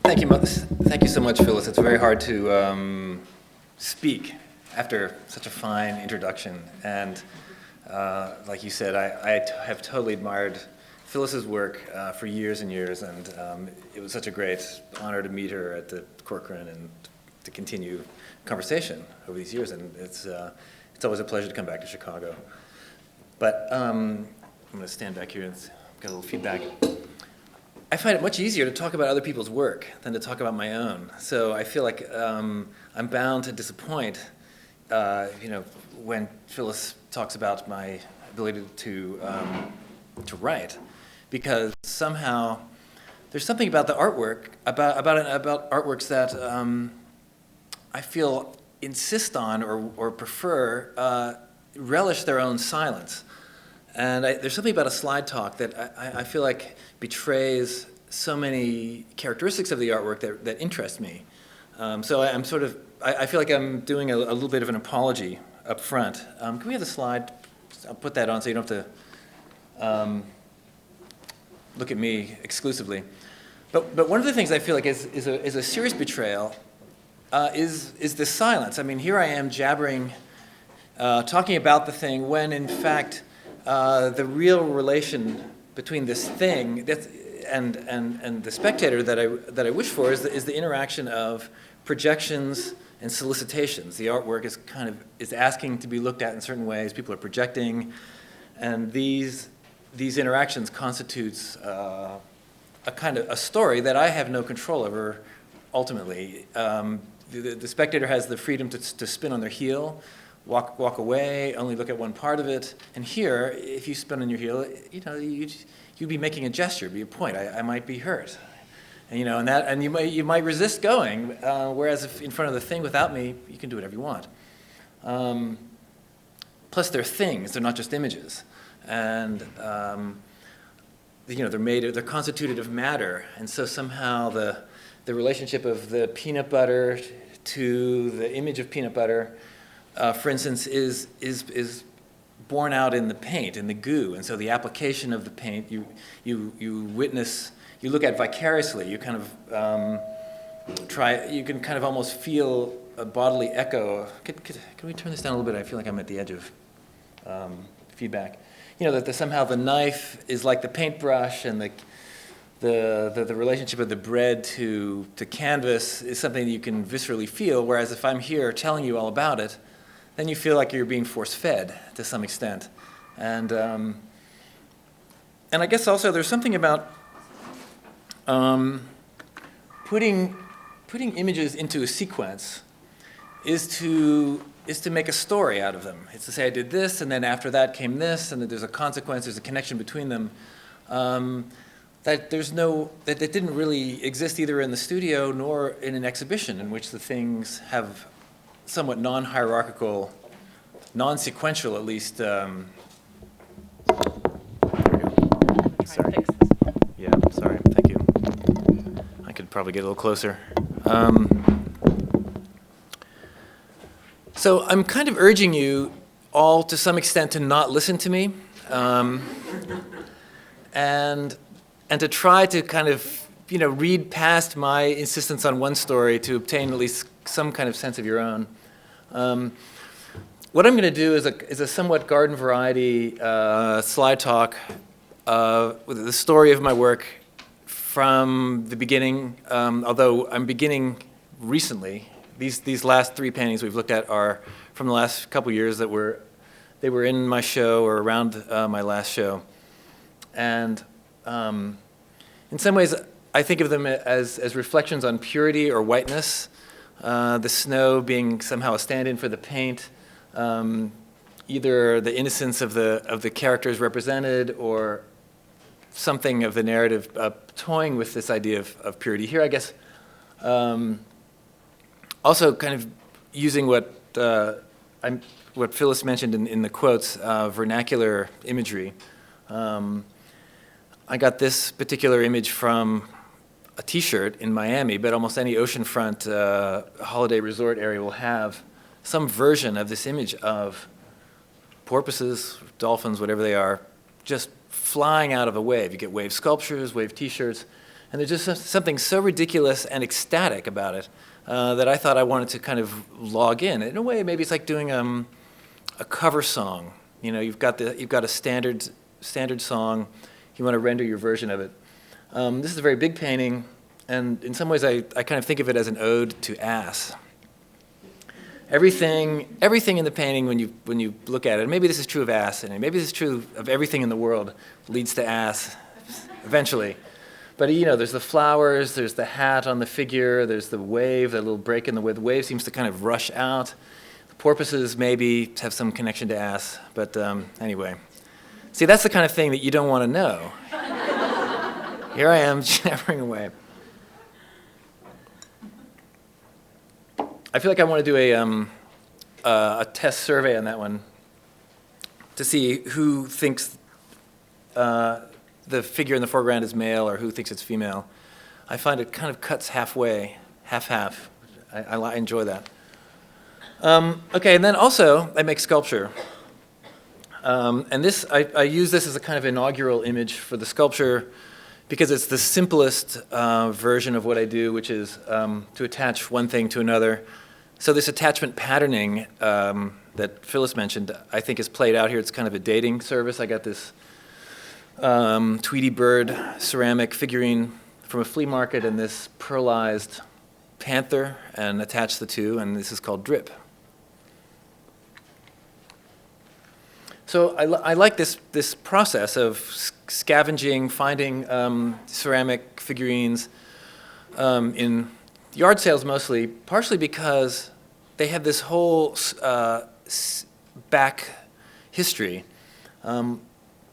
Thank you so much, Phyllis. It's very hard to speak after such a fine introduction. And like you said, I have totally admired Phyllis's work for years and years, and it was such a great honor to meet her at the Corcoran and to continue conversation over these years. And it's always a pleasure to come back to Chicago. But I'm going to stand back here and get a little feedback. I find it much easier to talk about other people's work than to talk about my own. So I feel like I'm bound to disappoint, when Phyllis talks about my ability to write, because somehow there's something about the artwork, about artworks that I feel insist on or prefer, relish their own silence. And there's something about a slide talk that I feel like betrays so many characteristics of the artwork that interest me. So I feel like I'm doing a little bit of an apology up front. Can we have the slide? I'll put that on so you don't have to look at me exclusively. But one of the things I feel like is a serious betrayal is the silence. I mean, here I am jabbering, talking about the thing when in fact the real relation between this thing and the spectator that I wish for is the interaction of projections and solicitations. The artwork is asking to be looked at in certain ways. People are projecting, and these interactions constitutes a kind of a story that I have no control over. Ultimately, the spectator has the freedom to spin on their heel, walk away, only look at one part of it. And here, if you spin on your heel, you'd be making a gesture, be a point. I might be hurt, and you might resist going. Whereas if in front of the thing without me, you can do whatever you want. Plus, they're things; they're not just images, and they're constituted of matter, and so somehow the relationship of the peanut butter to the image of peanut butter, for instance, is borne out in the paint, in the goo, and so the application of the paint, you witness, you look at vicariously. You kind of you can kind of almost feel a bodily echo. Can we turn this down a little bit? I feel like I'm at the edge of feedback. That somehow the knife is like the paintbrush, and the relationship of the bread to canvas is something that you can viscerally feel. Whereas if I'm here telling you all about it, then you feel like you're being force-fed to some extent. And I guess also there's something about putting images into a sequence is to make a story out of them. It's to say I did this, and then after that came this, and that there's a consequence, there's a connection between them. That didn't really exist either in the studio nor in an exhibition in which the things have somewhat non-hierarchical, non-sequential at least. Sorry. Yeah, sorry, thank you. I could probably get a little closer. So I'm kind of urging you all to some extent to not listen to me, and to try to kind of read past my insistence on one story to obtain at least some kind of sense of your own. What I'm going to do is a somewhat garden variety slide talk with the story of my work from the beginning, although I'm beginning recently. These last three paintings we've looked at are from the last couple years they were in my show or around my last show. And in some ways, I think of them as reflections on purity or whiteness, the snow being somehow a stand-in for the paint, either the innocence of the characters represented or something of the narrative toying with this idea of purity. Here, I guess, also kind of using what Phyllis mentioned in the quotes, vernacular imagery. I got this particular image from a T-shirt in Miami, but almost any oceanfront holiday resort area will have some version of this image of porpoises, dolphins, whatever they are, just flying out of a wave. You get wave sculptures, wave T-shirts, And there's just something so ridiculous and ecstatic about it that I thought I wanted to kind of log in. In a way, maybe it's like doing a cover song. You know, you've got a standard song. You want to render your version of it. This is a very big painting, and in some ways I kind of think of it as an ode to ass. Everything in the painting, when you look at it, and maybe this is true of ass, and maybe this is true of everything in the world, leads to ass eventually. But you know, there's the flowers, there's the hat on the figure, there's the wave, that little break in the wave. The wave seems to kind of rush out. The porpoises maybe have some connection to ass, but anyway. See, that's the kind of thing that you don't want to know. Here I am, jabbering away. I feel like I want to do a test survey on that one to see who thinks the figure in the foreground is male or who thinks it's female. I find it kind of cuts halfway, half-half. I enjoy that. Okay, and then also I make sculpture. And this, I use this as a kind of inaugural image for the sculpture because it's the simplest version of what I do, which is to attach one thing to another. So this attachment patterning that Phyllis mentioned, I think is played out here. It's kind of a dating service. I got this Tweety bird ceramic figurine from a flea market and this pearlized panther, and attached the two, and this is called drip. So I like this process of scavenging, finding ceramic figurines in yard sales mostly, partially because they have this whole back history.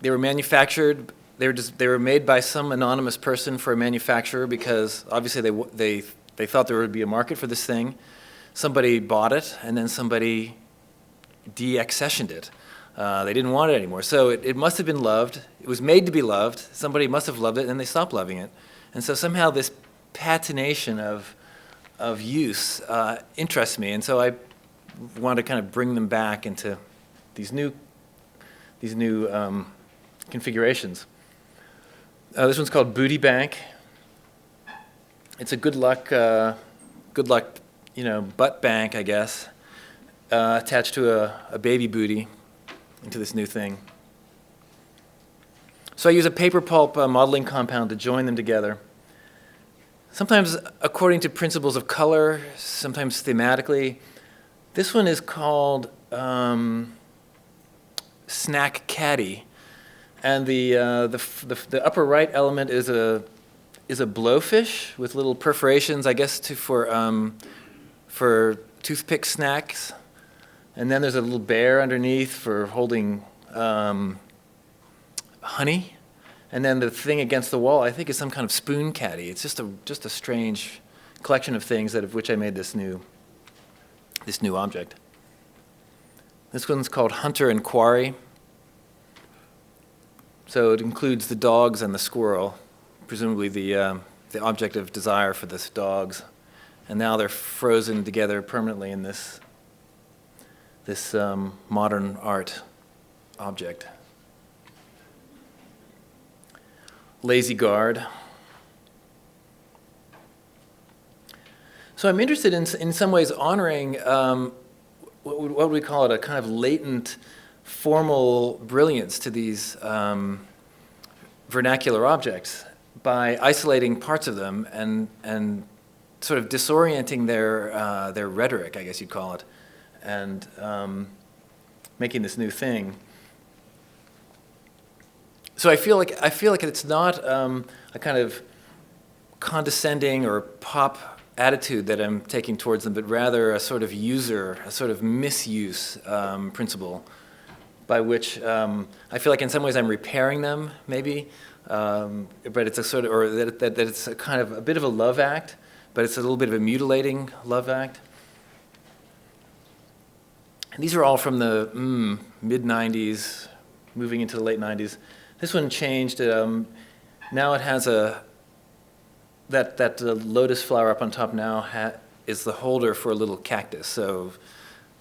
They were manufactured. They were made by some anonymous person for a manufacturer because obviously they thought there would be a market for this thing. Somebody bought it, and then somebody de-accessioned it. They didn't want it anymore. So it must have been loved. It was made to be loved. Somebody must have loved it, and then they stopped loving it. And so somehow this patination of use interests me, and so I want to kind of bring them back into these new configurations. This one's called Booty Bank. It's a good luck, butt bank, I guess, attached to a baby booty into this new thing. So I use a paper pulp modeling compound to join them together. Sometimes according to principles of color, sometimes thematically. This one is called Snack Caddy, and the upper right element is a blowfish with little perforations, I guess, for toothpick snacks. And then there's a little bear underneath for holding honey. And then the thing against the wall, I think, is some kind of spoon caddy. It's just a strange collection of things of which I made this new object. This one's called Hunter and Quarry. So it includes the dogs and the squirrel, presumably the object of desire for the dogs. And now they're frozen together permanently in this modern art object. Lazy Guard. So I'm interested in some ways honoring what would we call it, a kind of latent formal brilliance to these vernacular objects by isolating parts of them and sort of disorienting their rhetoric, I guess you'd call it, and making this new thing. So I feel like it's not a kind of condescending or pop attitude that I'm taking towards them, but rather a sort of misuse principle by which I feel like in some ways I'm repairing them, maybe, but it's a sort of, or that it's a kind of a bit of a love act, but it's a little bit of a mutilating love act. And these are all from the mid-'90s, moving into the late '90s. This one changed. Now it has that lotus flower up on top now is the holder for a little cactus. So,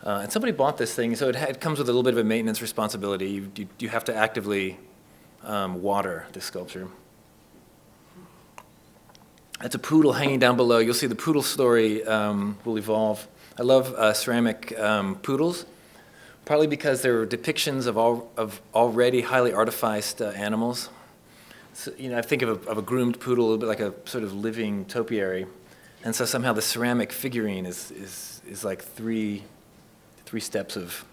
and somebody bought this thing, so it comes with a little bit of a maintenance responsibility. You have to actively water this sculpture. That's a poodle hanging down below. You'll see the poodle story will evolve. I love ceramic poodles, partly because they're depictions of already highly artificed animals. So, I think of a groomed poodle a little bit like a sort of living topiary, and so somehow the ceramic figurine is like three steps of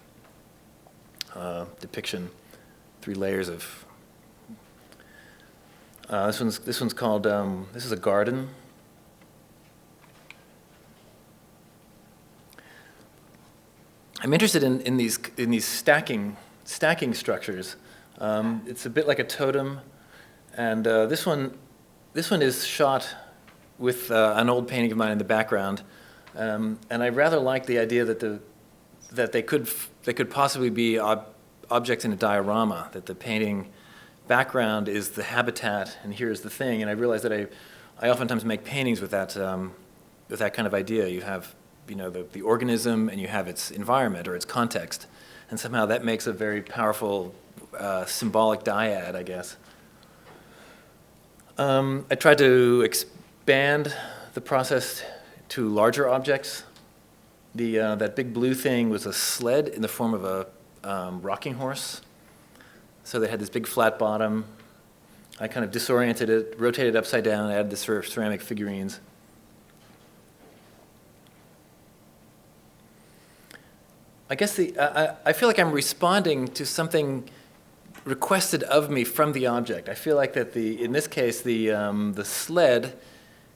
depiction, 3 layers of. This one's called. This is a garden. I'm interested in these stacking structures. It's a bit like a totem, and this one is shot with an old painting of mine in the background, and I rather like the idea that they could possibly be objects in a diorama. That the painting background is the habitat, and here's the thing. And I realize that I oftentimes make paintings with that kind of idea. You have the organism, and you have its environment or its context, and somehow that makes a very powerful symbolic dyad, I guess. I tried to expand the process to larger objects. That big blue thing was a sled in the form of a rocking horse. So they had this big flat bottom. I kind of disoriented it, rotated it upside down, added the sort of ceramic figurines. I guess I feel like I'm responding to something requested of me from the object. I feel like that in this case the sled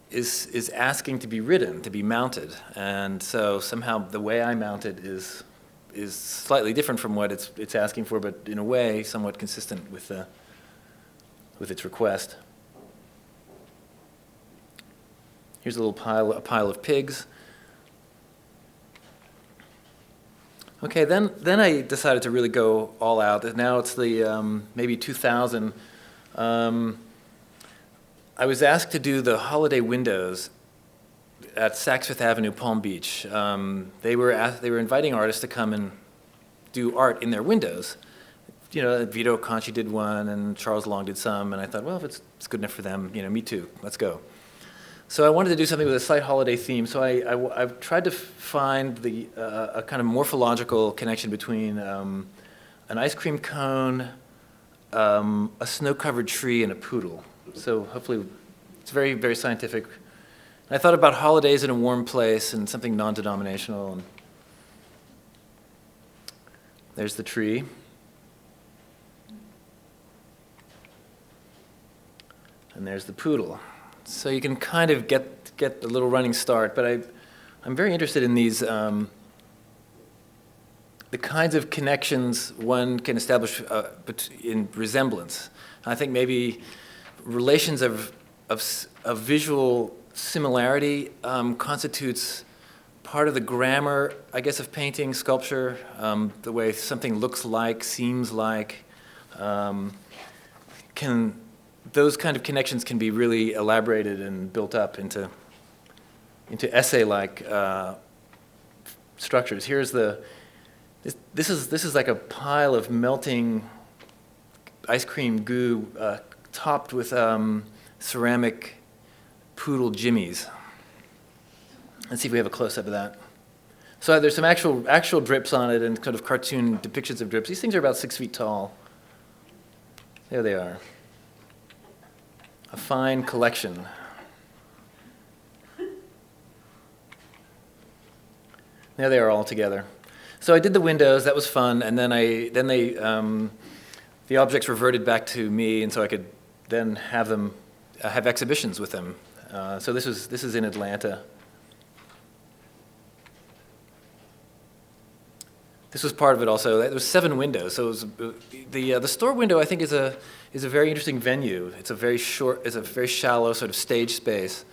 is asking to be ridden, to be mounted, and so somehow the way I mount it is slightly different from what it's asking for, but in a way somewhat consistent with its request. Here's a pile of pigs. Okay, then I decided to really go all out. Now it's the maybe 2000. I was asked to do the holiday windows at Saks Fifth Avenue, Palm Beach. They were inviting artists to come and do art in their windows. Vito Conci did one, and Charles Long did some, and I thought, well, if it's good enough for them, me too. Let's go. So I wanted to do something with a slight holiday theme. So I've tried to find a kind of morphological connection between an ice cream cone, a snow-covered tree, and a poodle. So hopefully, it's very, very scientific. I thought about holidays in a warm place and something non-denominational. And there's the tree. And there's the poodle. So you can kind of get a little running start, but I'm very interested in these, the kinds of connections one can establish in resemblance. I think maybe relations of visual similarity constitutes part of the grammar, I guess, of painting, sculpture, the way something looks like, seems like, those kind of connections can be really elaborated and built up into essay-like structures. Here's this is like a pile of melting ice cream goo topped with ceramic poodle jimmies. Let's see if we have a close-up of that. So there's some actual drips on it and kind of cartoon depictions of drips. These things are about 6 feet tall. There they are. A fine collection. There they are all together. So I did the windows. That was fun, and then the objects reverted back to me, and so I could then have them have exhibitions with them. So this is in Atlanta. This was part of it also. There was 7 windows. So it was, the store window, I think, is a very interesting venue. It's a very shallow sort of stage space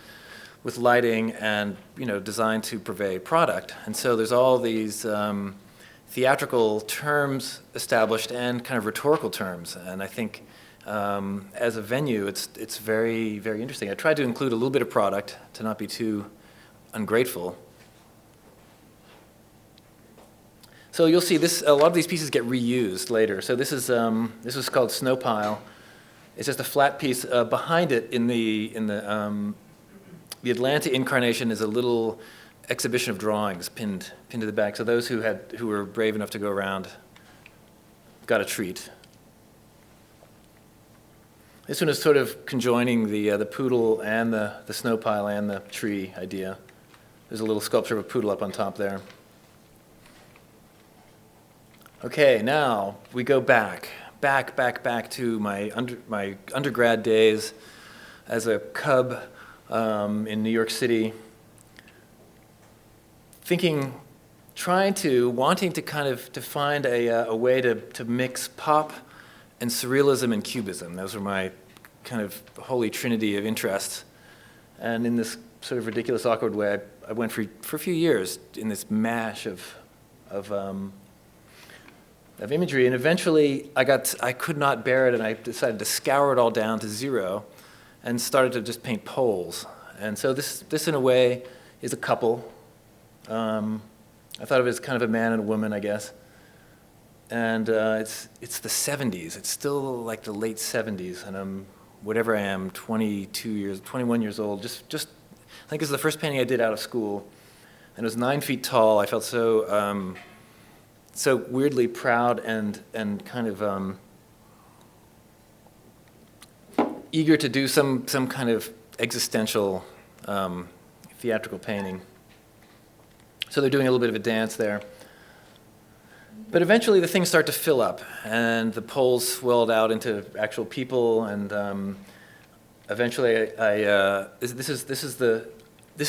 with lighting and designed to purvey product. And so there's all these theatrical terms established and kind of rhetorical terms. And I think as a venue, it's very, very interesting. I tried to include a little bit of product to not be too ungrateful. So you'll see a lot of these pieces get reused later. So this is called Snow Pile. It's just a flat piece. Behind it in the the Atlanta incarnation is a little exhibition of drawings pinned to the back. So those who were brave enough to go around got a treat. This one is sort of conjoining the poodle and the snow pile and the tree idea. There's a little sculpture of a poodle up on top there. Okay, now we go back to my undergrad days as a cub in New York City, wanting to kind of to find a way to mix pop and surrealism and cubism. Those were my kind of holy trinity of interests. And in this sort of ridiculous, awkward way, I went for a few years in this mash of imagery, and eventually I could not bear it, and I decided to scour it all down to zero, and started to just paint poles. And so this in a way is a couple. I thought of it as kind of a man and a woman, I guess. And it's the 70s. It's still like the late 70s, and I'm whatever I am, 21 years old. Just I think this is the first painting I did out of school, and it was 9 feet tall. I felt so weirdly proud and kind of eager to do some kind of existential theatrical painting. So they're doing a little bit of a dance there. But eventually the things start to fill up, and the poles swelled out into actual people, and eventually this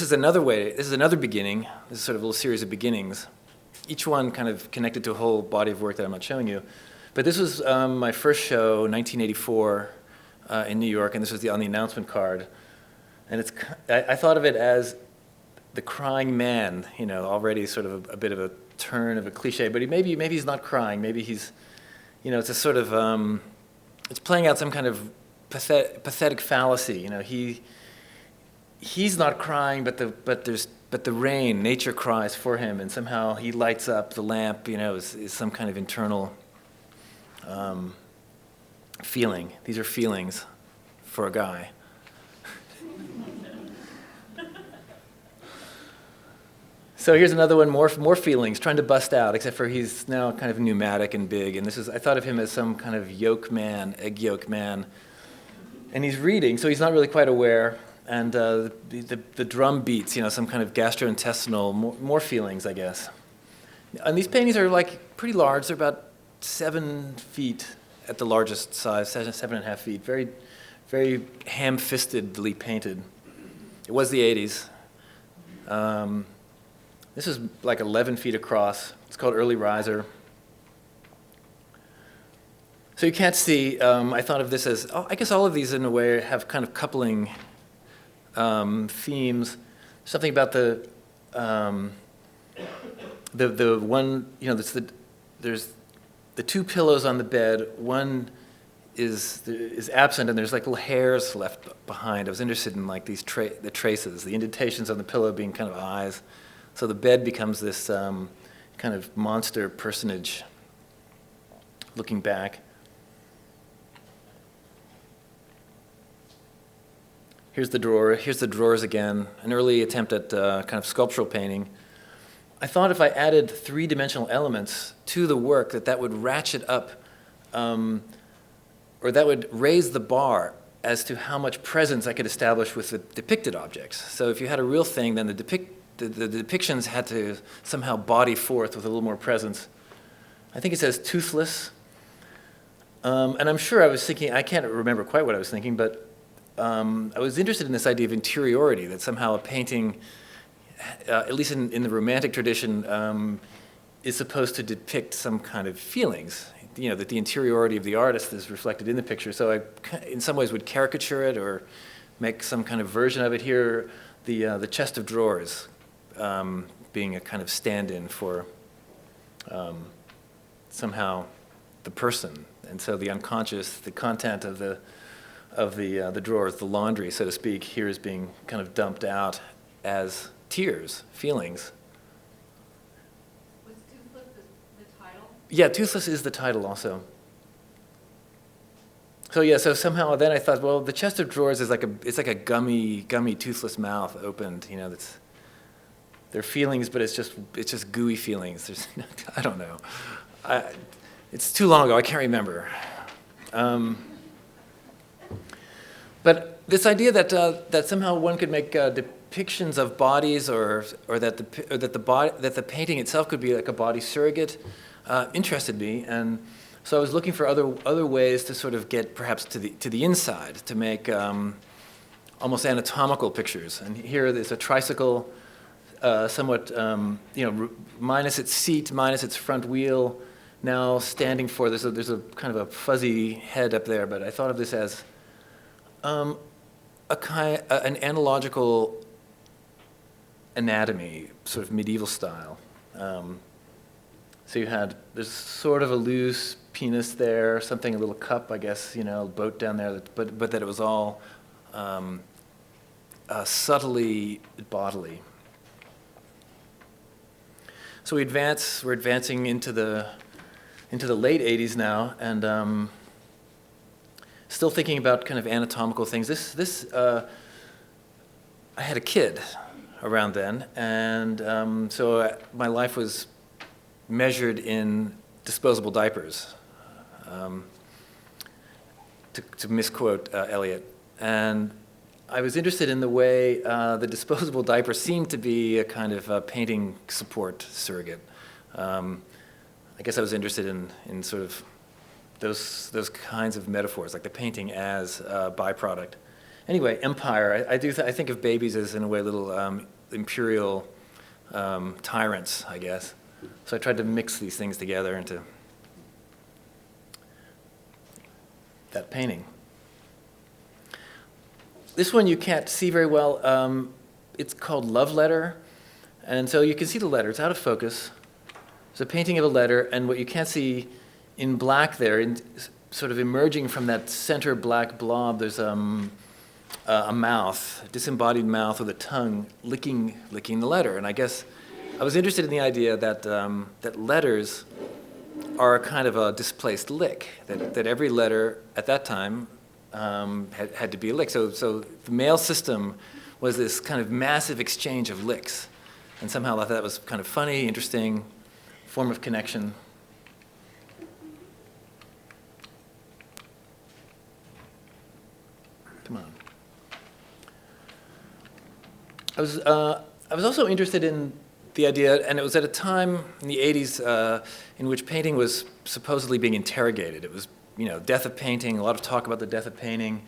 is another beginning. This is sort of a little series of beginnings, each one kind of connected to a whole body of work that I'm not showing you. But this was my first show, 1984, in New York, and this was on the announcement card. And I thought of it as the crying man, already sort of a bit of a turn of a cliche, but maybe he's not crying. Maybe he's, it's a sort of, it's playing out some kind of pathetic fallacy. He's not crying, but the rain, nature cries for him, and somehow he lights up the lamp. Is some kind of internal feeling. These are feelings for a guy. So here's another one, more feelings, trying to bust out, except for he's now kind of pneumatic and big. And I thought of him as some kind of egg yolk man. And he's reading, so he's not really quite aware. And the drum beats, some kind of gastrointestinal, more feelings, I guess. And these paintings are like pretty large. They're about 7 feet at the largest size, 7.5 feet. Very, very ham-fistedly painted. It was the 80s. This is like 11 feet across. It's called Early Riser. So you can't see, I thought of this as, I guess all of these in a way have kind of coupling themes. Something about the one, there's the 2 pillows on the bed. One is absent, and there's like little hairs left behind. I was interested in like these the traces, the indentations on the pillow being kind of eyes. So the bed becomes this kind of monster personage looking back. Here's the drawer. Here's the drawers again. An early attempt at kind of sculptural painting. I thought if I added 3-dimensional elements to the work, that would ratchet up, or that would raise the bar as to how much presence I could establish with the depicted objects. So if you had a real thing, then the depictions had to somehow body forth with a little more presence. I think it says toothless. And I'm sure I was thinking, I can't remember quite what I was thinking, but I was interested in this idea of interiority, that somehow a painting, at least in the romantic tradition, is supposed to depict some kind of feelings, that the interiority of the artist is reflected in the picture. So I, in some ways, would caricature it or make some kind of version of it here. The chest of drawers being a kind of stand-in for somehow the person, and so the unconscious, the content of the drawers, the laundry, so to speak, here is being kind of dumped out as tears, feelings. Was Toothless the title? Yeah, Toothless is the title also. So yeah, so somehow then I thought, well, the chest of drawers is it's like a gummy, toothless mouth opened. They're feelings, but it's just gooey feelings. I don't know. It's too long ago. I can't remember. But this idea that somehow one could make depictions of bodies, or that the painting itself could be like a body surrogate, interested me, and so I was looking for other ways to sort of get perhaps to the inside, to make almost anatomical pictures. And here there's a tricycle, somewhat minus its seat, minus its front wheel, now standing for there's a kind of a fuzzy head up there, but I thought of this as an analogical anatomy, sort of medieval style. So there's sort of a loose penis there, something, a little cup, I guess, boat down there, but that it was all subtly bodily. So we're advancing into the late 80s now, and still thinking about kind of anatomical things. I had a kid around then, and so my life was measured in disposable diapers, to misquote Eliot. And I was interested in the way the disposable diaper seemed to be a kind of painting support surrogate. I guess I was interested in sort of those kinds of metaphors, like the painting as a byproduct. Anyway, empire. I think of babies as, in a way, little imperial tyrants, I guess. So I tried to mix these things together into that painting. This one you can't see very well. It's called Love Letter. And so you can see the letter. It's out of focus. It's a painting of a letter, and what you can't see in black there, sort of emerging from that center black blob, there's a mouth, a disembodied mouth with a tongue licking the letter. And I guess I was interested in the idea that letters are a kind of a displaced lick, that every letter at that time had to be a lick. So the mail system was this kind of massive exchange of licks. And somehow I thought that was kind of funny, interesting form of connection. Come on. I was also interested in the idea, and it was at a time in the 80s in which painting was supposedly being interrogated. It was, death of painting, a lot of talk about the death of painting,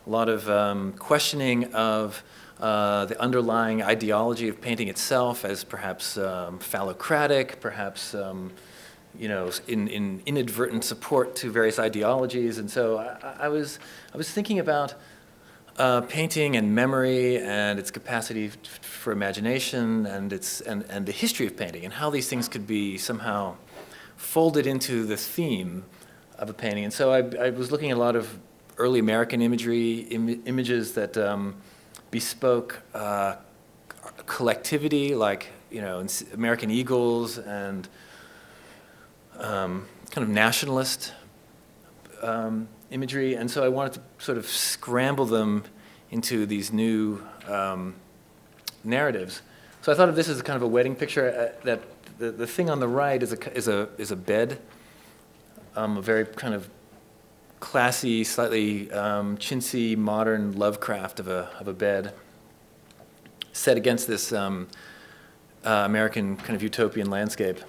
a lot of questioning of the underlying ideology of painting itself as perhaps phallocratic, paperhaps in inadvertent support to various ideologies. And so I was thinking about painting and memory and its capacity for imagination and the history of painting and how these things could be somehow folded into the theme of a painting. And so I was looking at a lot of early American imagery, images that bespoke collectivity, like American Eagles and kind of nationalist imagery, and so I wanted to sort of scramble them into these new narratives. So I thought of this as a kind of a wedding picture. That the thing on the right is a bed, a very kind of classy, slightly chintzy, modern Lovecraft of a bed, set against this American kind of utopian landscape.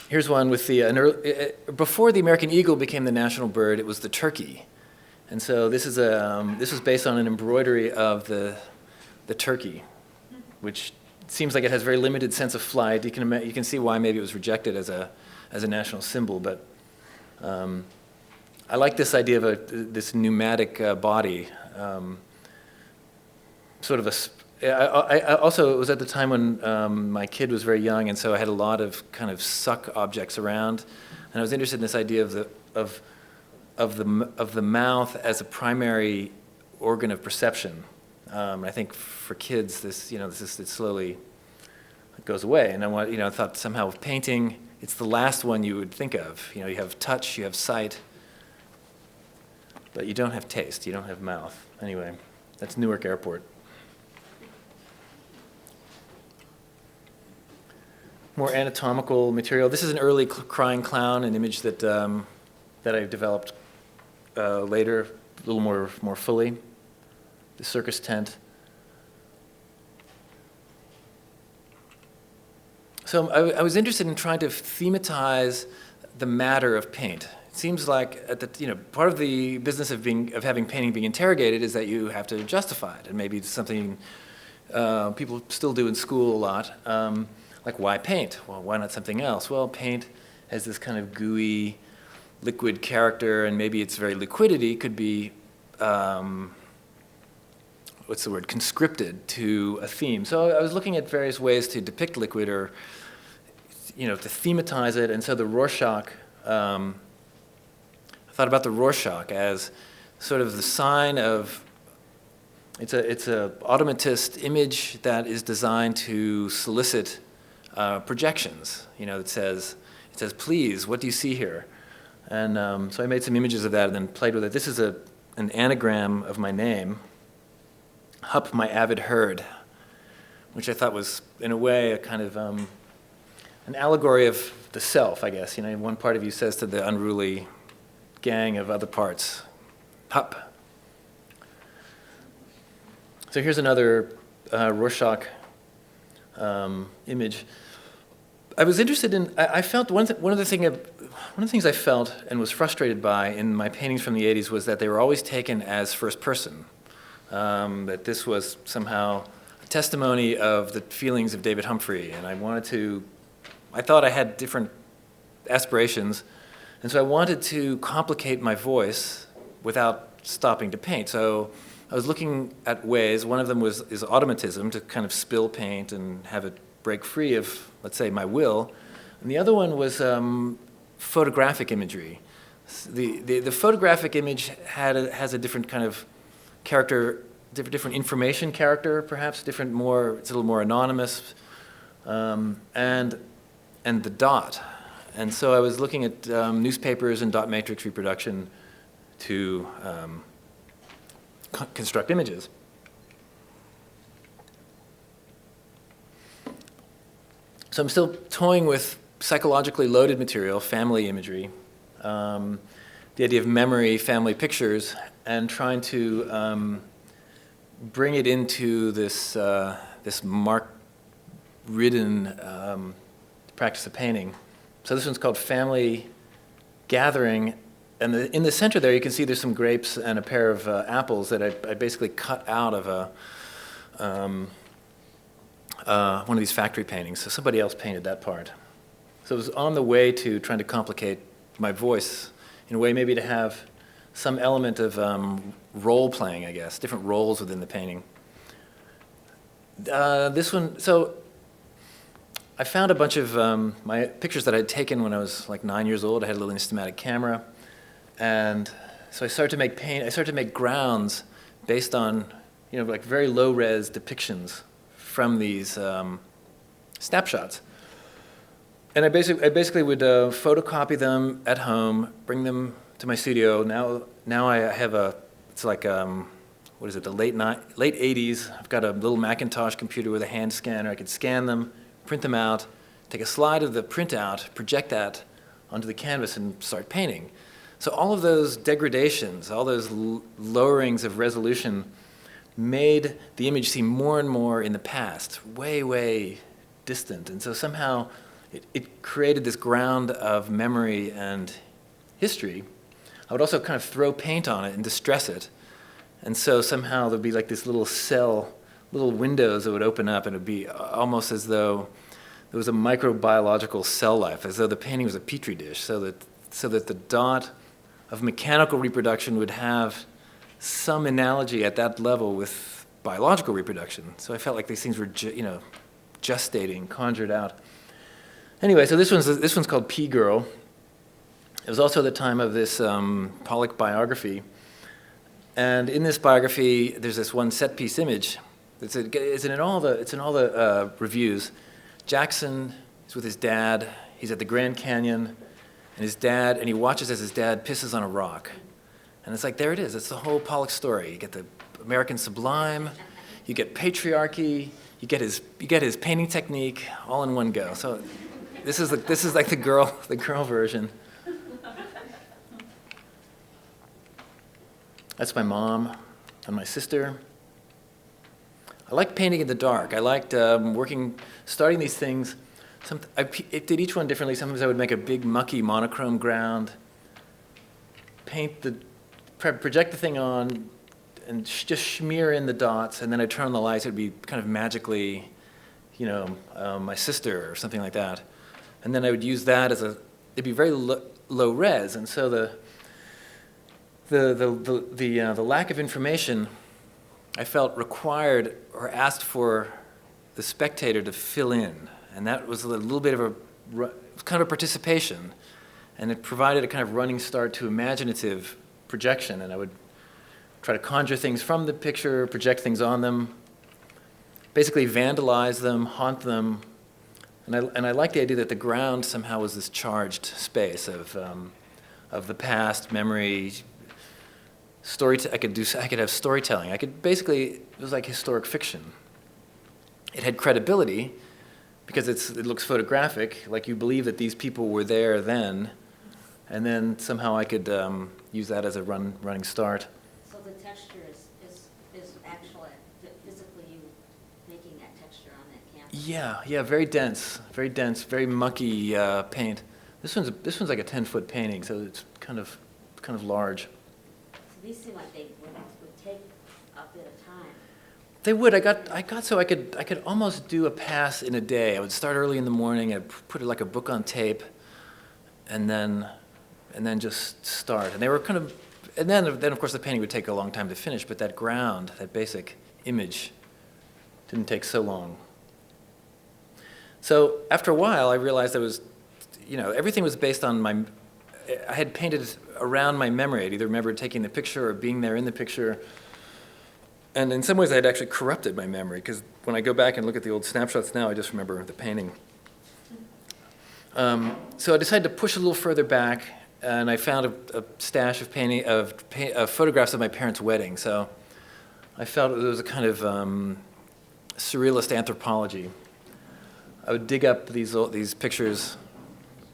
Here's one with before the American eagle became the national bird, it was the turkey, and so this was based on an embroidery of the turkey, which seems like it has very limited sense of flight. You can see why maybe it was rejected as a national symbol, but I like this idea of this pneumatic body, sort of a. I also, it was at the time when my kid was very young, and so I had a lot of kind of suck objects around, and I was interested in this idea of the mouth as a primary organ of perception. I think for kids, it slowly goes away, and I thought somehow with painting, it's the last one you would think of. You know, you have touch, you have sight, but you don't have taste, you don't have mouth. Anyway, that's Newark Airport. More anatomical material. This is an early crying clown, an image that that I developed later, a little more fully. The circus tent. So I was interested in trying to thematize the matter of paint. It seems like part of the business of having painting being interrogated is that you have to justify it, and maybe it's something people still do in school a lot. Like, why paint? Well, why not something else? Well, paint has this kind of gooey, liquid character, and maybe its very liquidity could be, conscripted to a theme. So I was looking at various ways to depict liquid, or, to thematize it, and so the Rorschach, I thought about the Rorschach as sort of the sign of, it's a automatist image that is designed to solicit projections. It says, please, what do you see here? And so I made some images of that and then played with it. This is an anagram of my name, Hup, my avid herd, which I thought was, in a way, a kind of an allegory of the self, I guess. One part of you says to the unruly gang of other parts, Hup. So here's another Rorschach image. I was interested in. I felt one of the things I felt and was frustrated by in my paintings from the '80s was that they were always taken as first person. That this was somehow a testimony of the feelings of David Humphrey, and I thought I had different aspirations, and so I wanted to complicate my voice without stopping to paint. So I was looking at ways. One of them is automatism, to kind of spill paint and have it break free of, let's say, my will. And the other one was photographic imagery. The photographic image has a different kind of character, different information character, perhaps, it's a little more anonymous, and the dot. And so I was looking at newspapers and dot matrix reproduction to construct images. So I'm still toying with psychologically loaded material, family imagery, the idea of memory, family pictures, and trying to bring it into this mark-ridden practice of painting. So this one's called Family Gathering, and in the center there you can see there's some grapes and a pair of apples that I basically cut out of one of these factory paintings. So somebody else painted that part. So it was on the way to trying to complicate my voice in a way maybe to have some element of role playing, I guess, different roles within the painting. This one, so I found a bunch of my pictures that I had taken when I was like 9 years old. I had a little Instamatic camera, and so I started to make grounds based on, like very low res depictions from these snapshots. And I basically would photocopy them at home, bring them to my studio. Now I have it's like the late 80s. I've got a little Macintosh computer with a hand scanner. I could scan them, print them out, take a slide of the printout, project that onto the canvas, and start painting. So all of those degradations, all those lowerings of resolution made the image seem more and more in the past, way, way distant. And so somehow it created this ground of memory and history. I would also kind of throw paint on it and distress it. And so somehow there'd be like this little cell, little windows that would open up, and it'd be almost as though there was a microbiological cell life, as though the painting was a petri dish, so that the dot of mechanical reproduction would have some analogy at that level with biological reproduction. So I felt like these things were, gestating, conjured out. Anyway, so this one's called Pea Girl. It was also the time of this Pollock biography, and in this biography, there's this one set piece image. It's in all the reviews. Jackson is He's with his dad. He's at the Grand Canyon, and he watches as his dad pisses on a rock. And it's like, there it is. It's the whole Pollock story. You get the American sublime, you get patriarchy, you get his painting technique all in one go. So this is like the girl version. That's my mom and my sister. I liked painting in the dark. I liked starting these things. I did each one differently. Sometimes I would make a big mucky monochrome ground, project the thing on, and just smear in the dots, and then I'd turn on the lights. It would be kind of magically, my sister or something like that. And then I would use that it'd be very low res, and so the lack of information I felt required or asked for the spectator to fill in, and that was a little bit of a participation, and it provided a kind of running start to imaginative projection, and I would try to conjure things from the picture, project things on them, basically vandalize them, haunt them, and I like the idea that the ground somehow was this charged space of the past, memory, I could have storytelling. It was like historic fiction. It had credibility because it looks photographic, like you believe that these people were there then, and then somehow I could use that as a running start. So the texture is actually physically you making that texture on that canvas? Yeah, very dense, very mucky paint. This one's like a 10-foot painting, so it's kind of large. So these seem like they would take a bit of time. They would. I got so I could almost do a pass in a day. I would start early in the morning. I'd put it like a book on tape, and then just start. And they were and then of course the painting would take a long time to finish. But that ground, that basic image, didn't take so long. So after a while, I realized everything was based on I had painted around my memory. I'd either remembered taking the picture or being there in the picture. And in some ways, I had actually corrupted my memory, because when I go back and look at the old snapshots now, I just remember the painting. So I decided to push a little further back, and I found a stash of photographs of my parents' wedding. So I felt it was a kind of surrealist anthropology. I would dig up these pictures,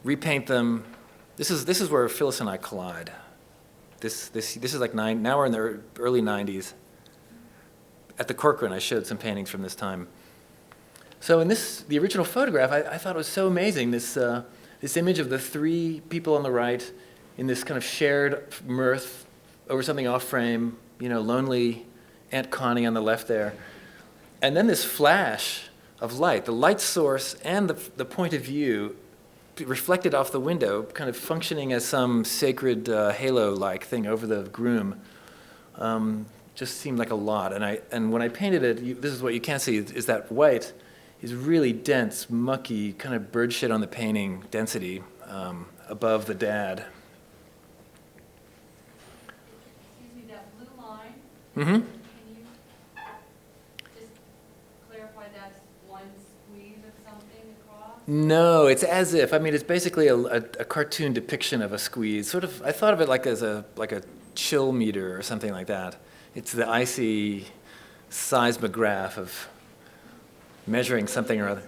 repaint them. This is where Phyllis and I collide. This is like now we're in the early 90s. At the Corcoran, I showed some paintings from this time. So in the original photograph, I thought it was so amazing, this image of the three people on the right in this kind of shared mirth over something off frame, lonely Aunt Connie on the left there. And then this flash of light, the light source and the point of view reflected off the window, kind of functioning as some sacred halo-like thing over the groom. Just seemed like a lot, and when I painted it, this is what you can't see, is that white is really dense, mucky, kind of bird shit on the painting density above the dad. Excuse me, that blue line, Mm-hmm. can you just clarify that's one squeeze of something across? No, it's as if. It's basically a cartoon depiction of a squeeze. Sort of, I thought of it like a chill meter or something like that. It's the icy seismograph of measuring something or other.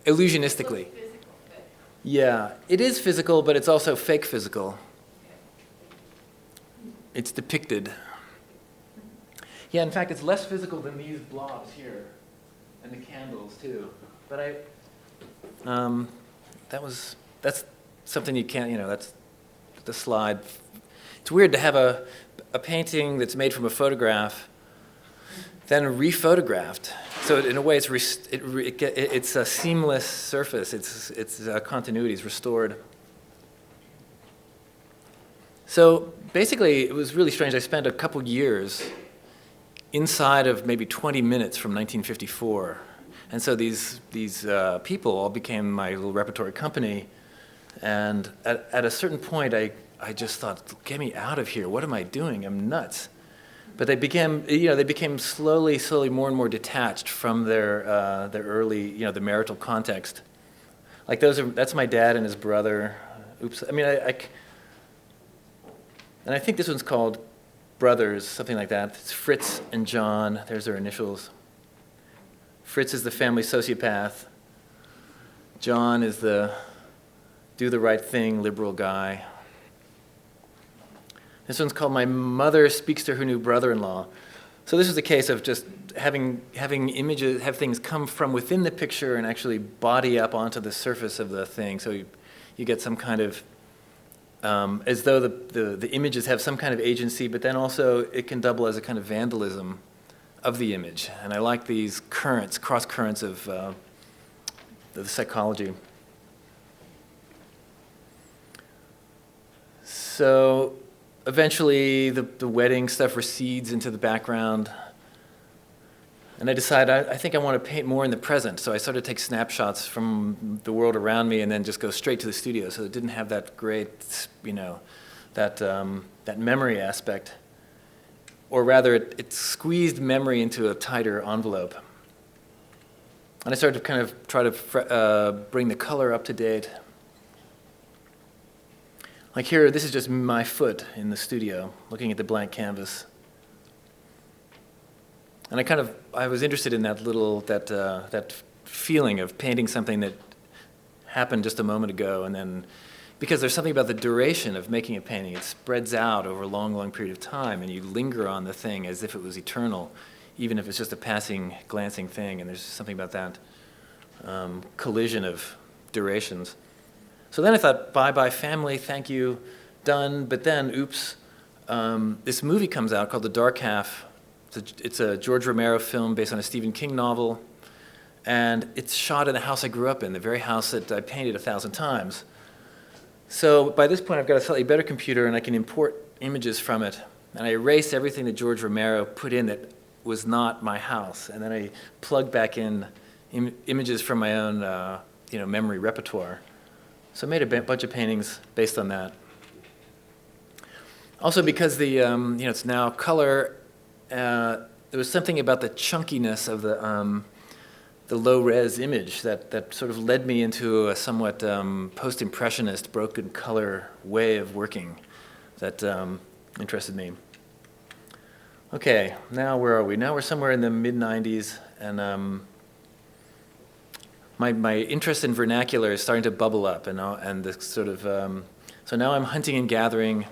Illusionistically. Physical, but Yeah, it is physical, but it's also fake physical. It's depicted. Yeah, in fact, it's less physical than these blobs here, and the candles too. But that's something you can't, that's the slide. It's weird to have a painting that's made from a photograph, then rephotographed. So in a way, it's a seamless surface. Its continuity is restored. So basically, it was really strange. I spent a couple years inside of maybe 20 minutes from 1954, and so these people all became my little repertory company. And at a certain point, I just thought, get me out of here. What am I doing? I'm nuts. But they became slowly more and more detached from their early, the marital context. Like that's my dad and his brother. Oops. I mean, and I think this one's called Brothers, something like that. It's Fritz and John. There's their initials. Fritz is the family sociopath. John is the do the right thing liberal guy. This one's called My Mother Speaks to Her New Brother-in-Law. So this is a case of just having images, have things come from within the picture and actually body up onto the surface of the thing. So you get some kind of, as though the images have some kind of agency, but then also it can double as a kind of vandalism of the image. And I like these currents, cross currents of the psychology. So eventually the wedding stuff recedes into the background. And I decided I think I want to paint more in the present. So I started to take snapshots from the world around me and then just go straight to the studio. So it didn't have that great, that memory aspect. Or rather, it squeezed memory into a tighter envelope. And I started to kind of try to bring the color up to date. Like here, this is just my foot in the studio, looking at the blank canvas. And I was interested in that feeling of painting something that happened just a moment ago, and then, because there's something about the duration of making a painting, it spreads out over a long, long period of time, and you linger on the thing as if it was eternal, even if it's just a passing, glancing thing, and there's something about that collision of durations. So then I thought, bye-bye family, thank you, done. But then, oops, this movie comes out called The Dark Half. It's a George Romero film based on a Stephen King novel. And it's shot in the house I grew up in, the very house that I painted 1,000 times. So by this point, I've got a slightly better computer, and I can import images from it. And I erase everything that George Romero put in that was not my house. And then I plug back in images from my own memory repertoire. So I made a bunch of paintings based on that. Also, because it's now color, there was something about the chunkiness of the low-res image that sort of led me into a somewhat post-impressionist, broken color way of working that interested me. Okay, now where are we? Now we're somewhere in the mid-90s, and my interest in vernacular is starting to bubble up, and this sort of so now I'm hunting and gathering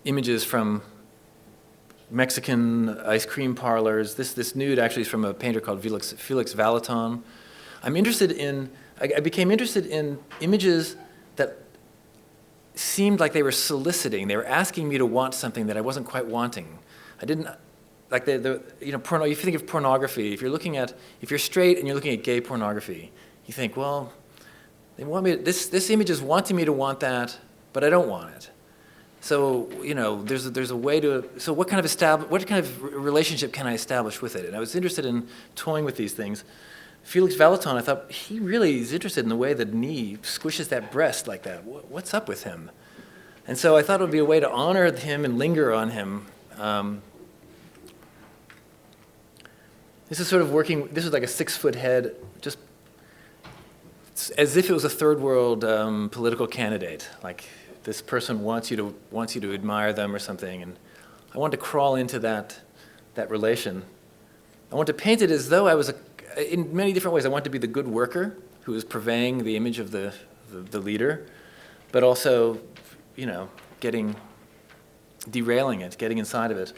images from Mexican ice cream parlors. This nude actually is from a painter called Felix Valaton. I became interested in images that seemed like they were soliciting. They were asking me to want something that I wasn't quite wanting. I didn't. Like if you think of pornography, if you're straight and you're looking at gay pornography, you think, well, they want me. This image is wanting me to want that, but I don't want it. So there's a way to. So what kind of relationship can I establish with it? And I was interested in toying with these things. Felix Valaton, I thought he really is interested in the way the knee squishes that breast like that. What's up with him? And so I thought it would be a way to honor him and linger on him. This is sort of working. This is like a 6-foot head, just as if it was a third world political candidate. Like this person wants you to admire them or something, and I wanted to crawl into that relation. I want to paint it as though I was in many different ways. I want to be the good worker who is purveying the image of the leader, but also, derailing it, getting inside of it.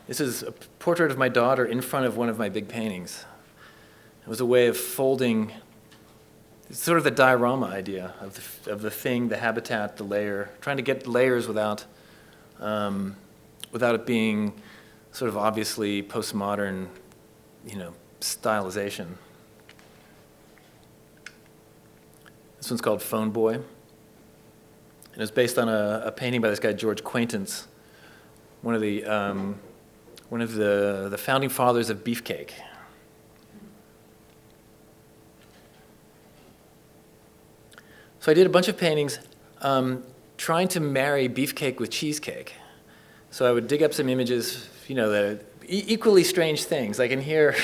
This is a portrait of my daughter in front of one of my big paintings. It was a way of folding, it's sort of the diorama idea of the thing, the habitat, the layer, trying to get layers without it being sort of obviously postmodern, stylization. This one's called Phone Boy. And it was based on a painting by this guy George Quaintance, one of the founding fathers of beefcake. So I did a bunch of paintings trying to marry beefcake with cheesecake. So I would dig up some images, that are equally strange things. Like in here,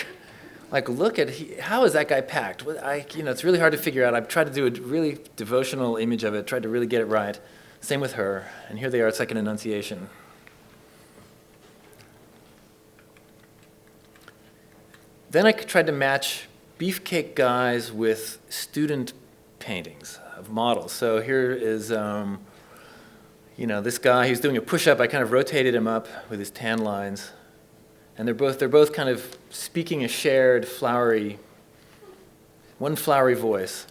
like, look at, how is that guy packed? It's really hard to figure out. I've tried to do a really devotional image of it, tried to really get it right. Same with her. And here they are, it's like an Annunciation. Then I tried to match beefcake guys with student paintings of models. So here is, this guy, he's doing a push-up. I kind of rotated him up with his tan lines. And they're both kind of speaking a shared one flowery voice.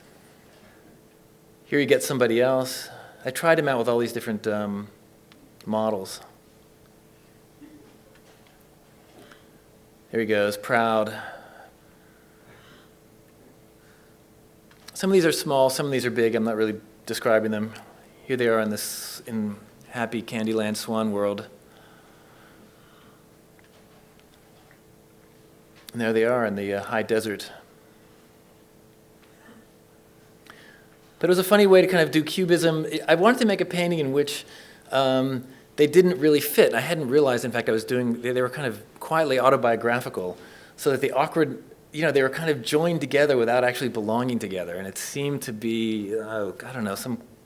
Here you get somebody else. I tried him out with all these different models. Here he goes, proud. Some of these are small, some of these are big. I'm not really describing them. Here they are in happy Candyland Swan world. And there they are in the high desert. But it was a funny way to kind of do cubism. I wanted to make a painting in which they didn't really fit. I hadn't realized, in fact, they were kind of quietly autobiographical, so that the awkward, they were kind of joined together without actually belonging together. And it seemed to be,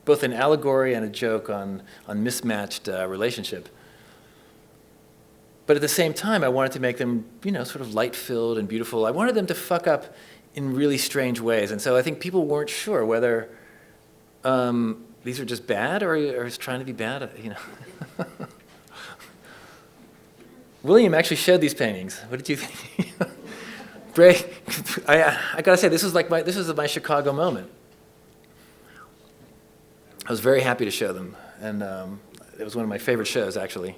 both an allegory and a joke on mismatched relationship. But at the same time, I wanted to make them, sort of light-filled and beautiful. I wanted them to fuck up in really strange ways. And so I think people weren't sure whether these are just bad or is trying to be bad, William actually showed these paintings. What did you think? Bray, I gotta say, this was my Chicago moment. I was very happy to show them, and it was one of my favorite shows, actually.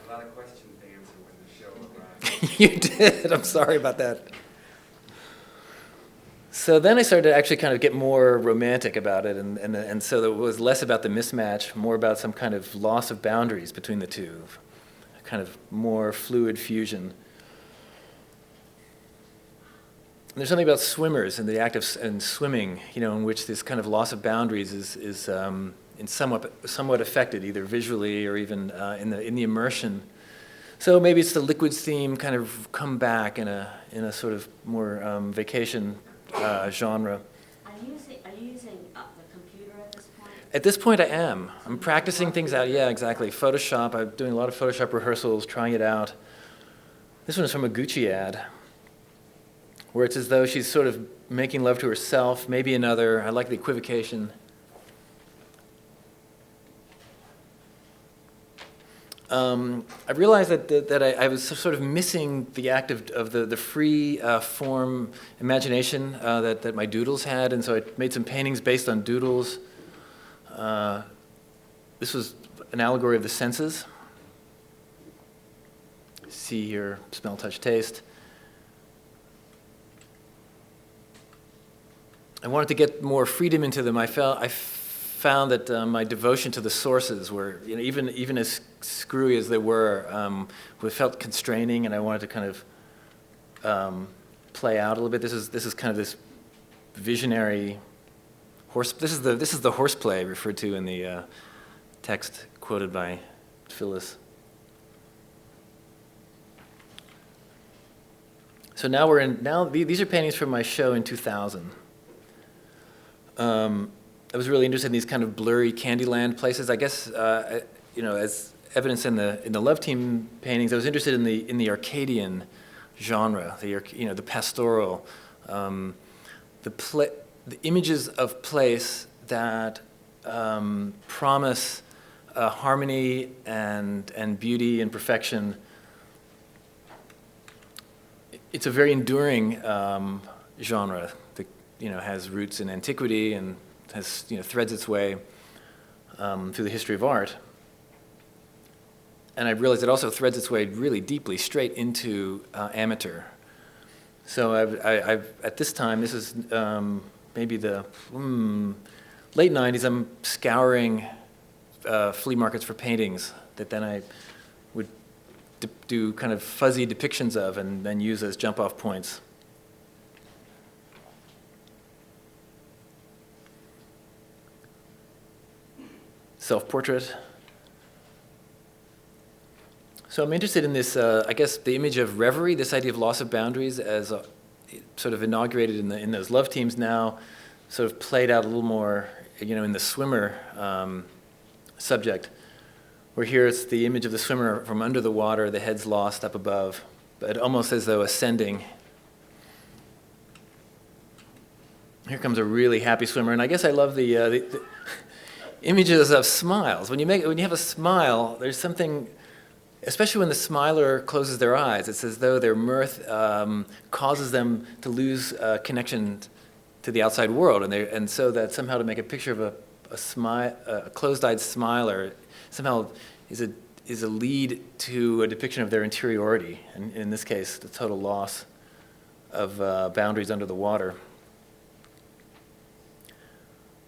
A lot of questions to answer when the show arrived. You did. I'm sorry about that. So then I started to actually kind of get more romantic about it, and so it was less about the mismatch, more about some kind of loss of boundaries between the two, a kind of more fluid fusion. And there's something about swimmers and the act of swimming, in which this kind of loss of boundaries is somewhat affected, either visually or even in the immersion. So maybe it's the liquids theme kind of come back in a sort of more vacation genre. Are you using the computer at this point? At this point, I am. I'm practicing things out. Yeah, exactly. Photoshop. I'm doing a lot of Photoshop rehearsals, trying it out. This one is from a Gucci ad, where it's as though she's sort of making love to herself, maybe another. I like the equivocation. I realized that I was sort of missing the act of the free form imagination that my doodles had, and so I made some paintings based on doodles. This was an allegory of the senses. See, hear, smell, touch, taste. I wanted to get more freedom into them. I found that my devotion to the sources were, even as screwy as they were, felt constraining, and I wanted to kind of play out a little bit. This is kind of this visionary horse. This is the horseplay referred to in the text quoted by Phyllis. So now these are paintings from my show in 2000. I was really interested in these kind of blurry Candyland places. I guess as evidence in the Love Team paintings, I was interested in the Arcadian genre, the pastoral, the images of place that promise harmony and beauty and perfection. It's a very enduring genre that has roots in antiquity and has threads its way through the history of art. And I realized it also threads its way really deeply straight into amateur. So I've at this time, this is maybe the late 90s, I'm scouring flea markets for paintings that then I would do kind of fuzzy depictions of and then use as jump-off points. Self-portrait. So I'm interested in this, I guess, the image of reverie, this idea of loss of boundaries as sort of inaugurated in those love teams now, sort of played out a little more, in the swimmer subject, where here it's the image of the swimmer from under the water, the head's lost up above, but almost as though ascending. Here comes a really happy swimmer, and I guess I love the images of smiles. When you have a smile, there's something, especially when the smiler closes their eyes, it's as though their mirth causes them to lose connection to the outside world, and so that somehow to make a picture of a closed-eyed smiler somehow is a lead to a depiction of their interiority, and in this case, the total loss of boundaries under the water.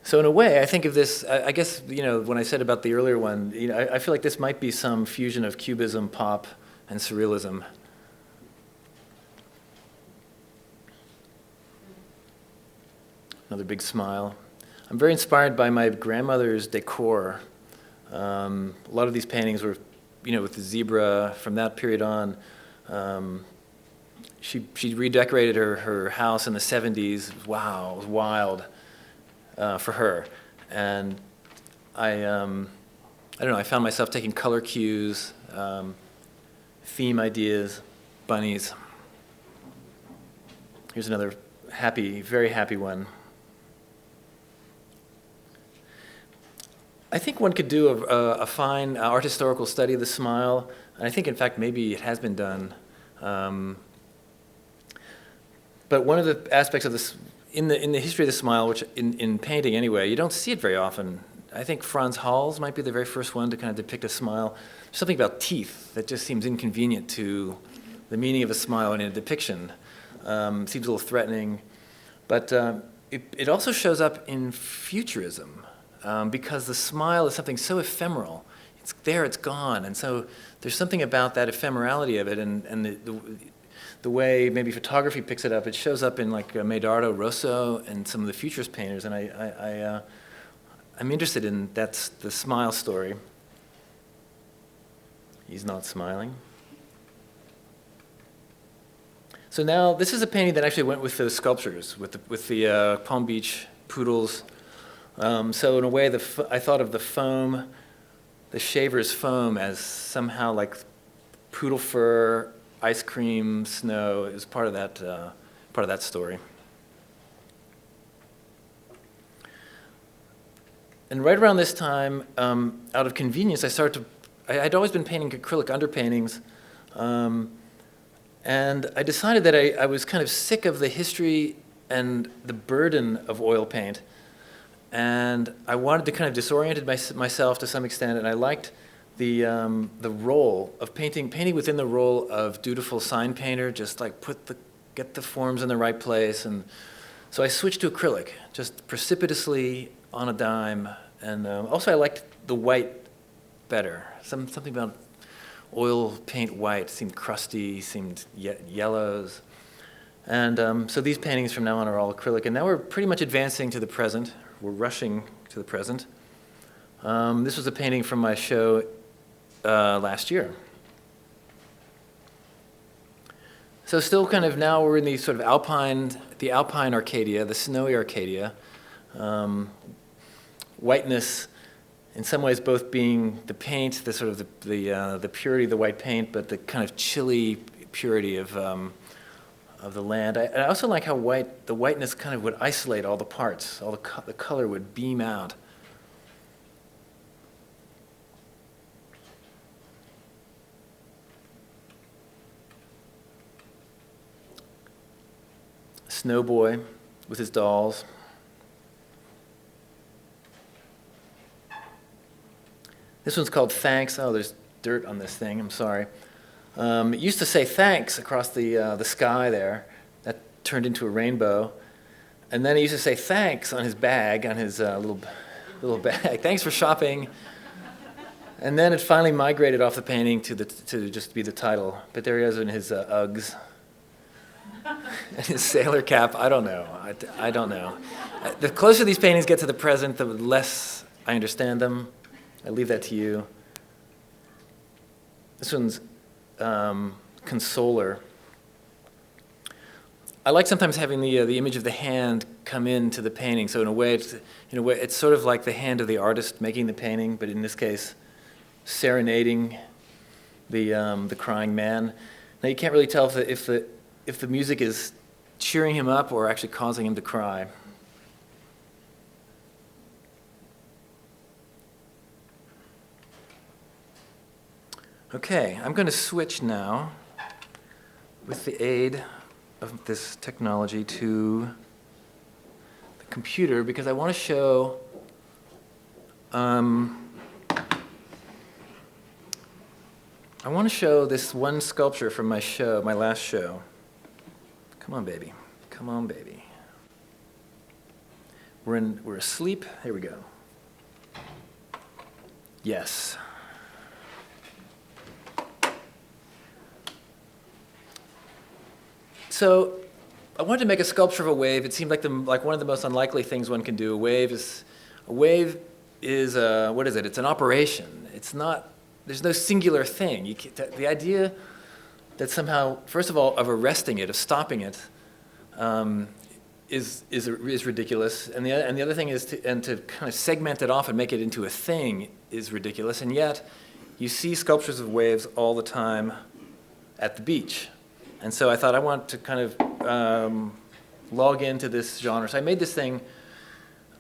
So in a way, I think of this, I guess, when I said about the earlier one, I feel like this might be some fusion of cubism, pop, and surrealism. Another big smile. I'm very inspired by my grandmother's decor. A lot of these paintings were, with the zebra from that period on. She redecorated her house in the 70s. Wow, it was wild. For her, and I don't know, I found myself taking color cues, theme ideas, bunnies. Here's another very happy one. I think one could do a fine art historical study of the smile, and I think, in fact, maybe it has been done. But one of the aspects of this, in the history of the smile, which in painting anyway, you don't see it very often. I think Franz Hals might be the very first one to kind of depict a smile. There's something about teeth that just seems inconvenient to the meaning of a smile in a depiction. Seems a little threatening. But it also shows up in futurism because the smile is something so ephemeral. It's there, it's gone. And so there's something about that ephemerality of it and the way maybe photography picks it up. It shows up in like Medardo Rosso and some of the futurist painters, and I'm interested in that's the smile story. He's not smiling. So now this is a painting that actually went with the sculptures, with the Palm Beach poodles. So in a way, I thought of the foam, the shaver's foam, as somehow like poodle fur, ice cream, snow. It was part of that story. And right around this time, out of convenience, I'd always been painting acrylic underpaintings, and I decided that I was kind of sick of the history and the burden of oil paint, and I wanted to kind of disorient myself to some extent, and I liked the role of painting within the role of dutiful sign painter, just like get the forms in the right place. And so I switched to acrylic, just precipitously on a dime. And also I liked the white better. Something about oil paint white seemed crusty, seemed yellows. And so these paintings from now on are all acrylic. And now we're pretty much advancing to the present. We're rushing to the present. This was a painting from my show last year. So still kind of now we're in the sort of the alpine Arcadia, the snowy Arcadia. Whiteness, in some ways, both being the paint, the sort of the purity of the white paint, but the kind of chilly purity of the land. I also like how the whiteness kind of would isolate all the parts. All the color would beam out. Snow boy with his dolls. This one's called Thanks. Oh, there's dirt on this thing. I'm sorry. It used to say thanks across the sky there. That turned into a rainbow. And then it used to say thanks on his bag, on his little bag. Thanks for shopping. And then it finally migrated off the painting to just be the title. But there he is in his Uggs. And his sailor cap. I don't know. I don't know. The closer these paintings get to the present, the less I understand them. I leave that to you. This one's Consoler. I like sometimes having the image of the hand come into the painting. So in a way, it's sort of like the hand of the artist making the painting, but in this case, serenading the crying man. Now you can't really tell if the music is cheering him up or actually causing him to cry. Okay, I'm going to switch now with the aid of this technology to the computer because I want to show this one sculpture from my last show. Come on, baby. Come on, baby. We're asleep. Here we go. Yes. So I wanted to make a sculpture of a wave. It seemed like one of the most unlikely things one can do. A wave is what is it? It's an operation. It's not. There's no singular thing. The idea that somehow, first of all, of arresting it, of stopping it, is ridiculous. And the other thing is to kind of segment it off and make it into a thing is ridiculous. And yet, you see sculptures of waves all the time at the beach. And so I thought I want to kind of log into this genre. So I made this thing.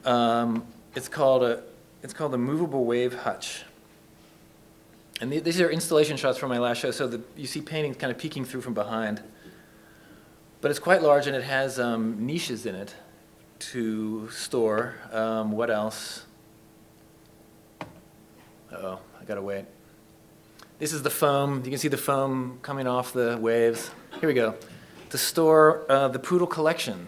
It's called a movable wave hutch. And these are installation shots from my last show. So you see paintings kind of peeking through from behind. But it's quite large, and it has niches in it to store. What else? Uh-oh, I gotta wait. This is the foam. You can see the foam coming off the waves. Here we go. To store the poodle collection.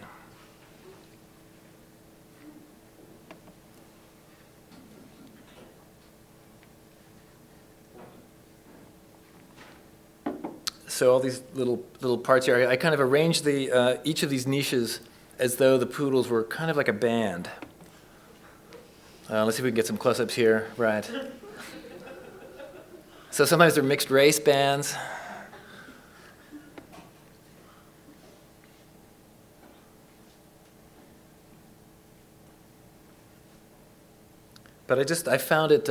So all these little parts here, I kind of arranged each of these niches as though the poodles were kind of like a band. Let's see if we can get some close-ups here. Right. So sometimes they're mixed race bands. But I found it.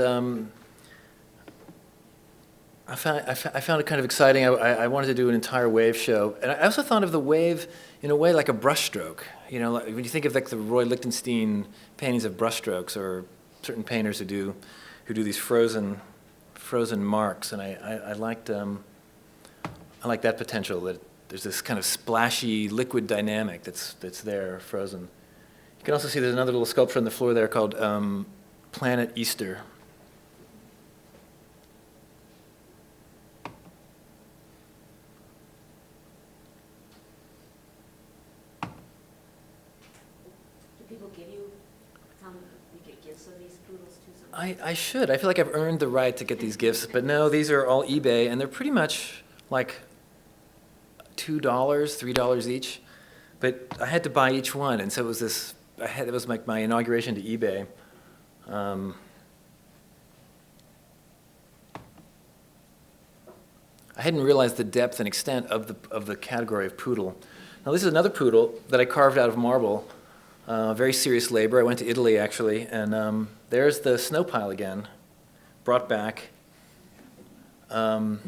I found it kind of exciting. I wanted to do an entire wave show, and I also thought of the wave in a way like a brushstroke. You know, like when you think of like the Roy Lichtenstein paintings of brushstrokes, or certain painters who do these frozen marks, and I liked that potential, that there's this kind of splashy liquid dynamic that's there, frozen. You can also see there's another little sculpture on the floor there called Planet Easter. I should. I feel like I've earned the right to get these gifts, but no, these are all eBay, and they're pretty much like $2, $3 each. But I had to buy each one, and so it was this. It was like my inauguration to eBay. I hadn't realized the depth and extent of the category of poodle. Now this is another poodle that I carved out of marble. Very serious labor. I went to Italy, actually, and there's the snow pile again, brought back. So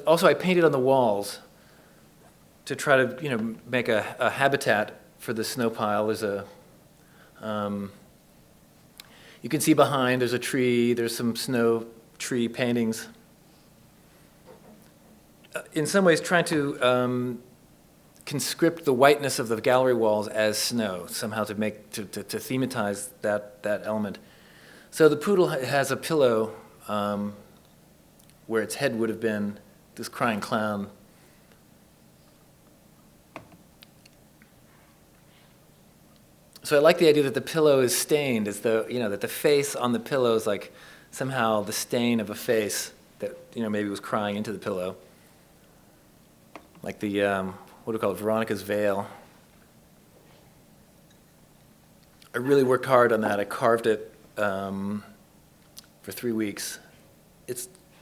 also I painted on the walls to try to, make a habitat for the snow pile. There's you can see behind, there's a tree, there's some snow tree paintings. In some ways, trying to conscript the whiteness of the gallery walls as snow, somehow to thematize that element. So the poodle has a pillow where its head would have been this crying clown. So I like the idea that the pillow is stained, as though, that the face on the pillow is like somehow the stain of a face that, maybe was crying into the pillow. Like the, what do we call it, Veronica's veil. I really worked hard on that. I carved it for 3 weeks.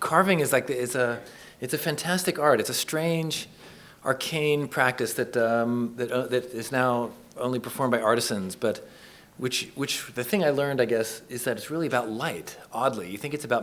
Carving is like, it's a fantastic art. It's a strange arcane practice that is now only performed by artisans, but which the thing I learned, I guess, is that it's really about light. Oddly, you think it's about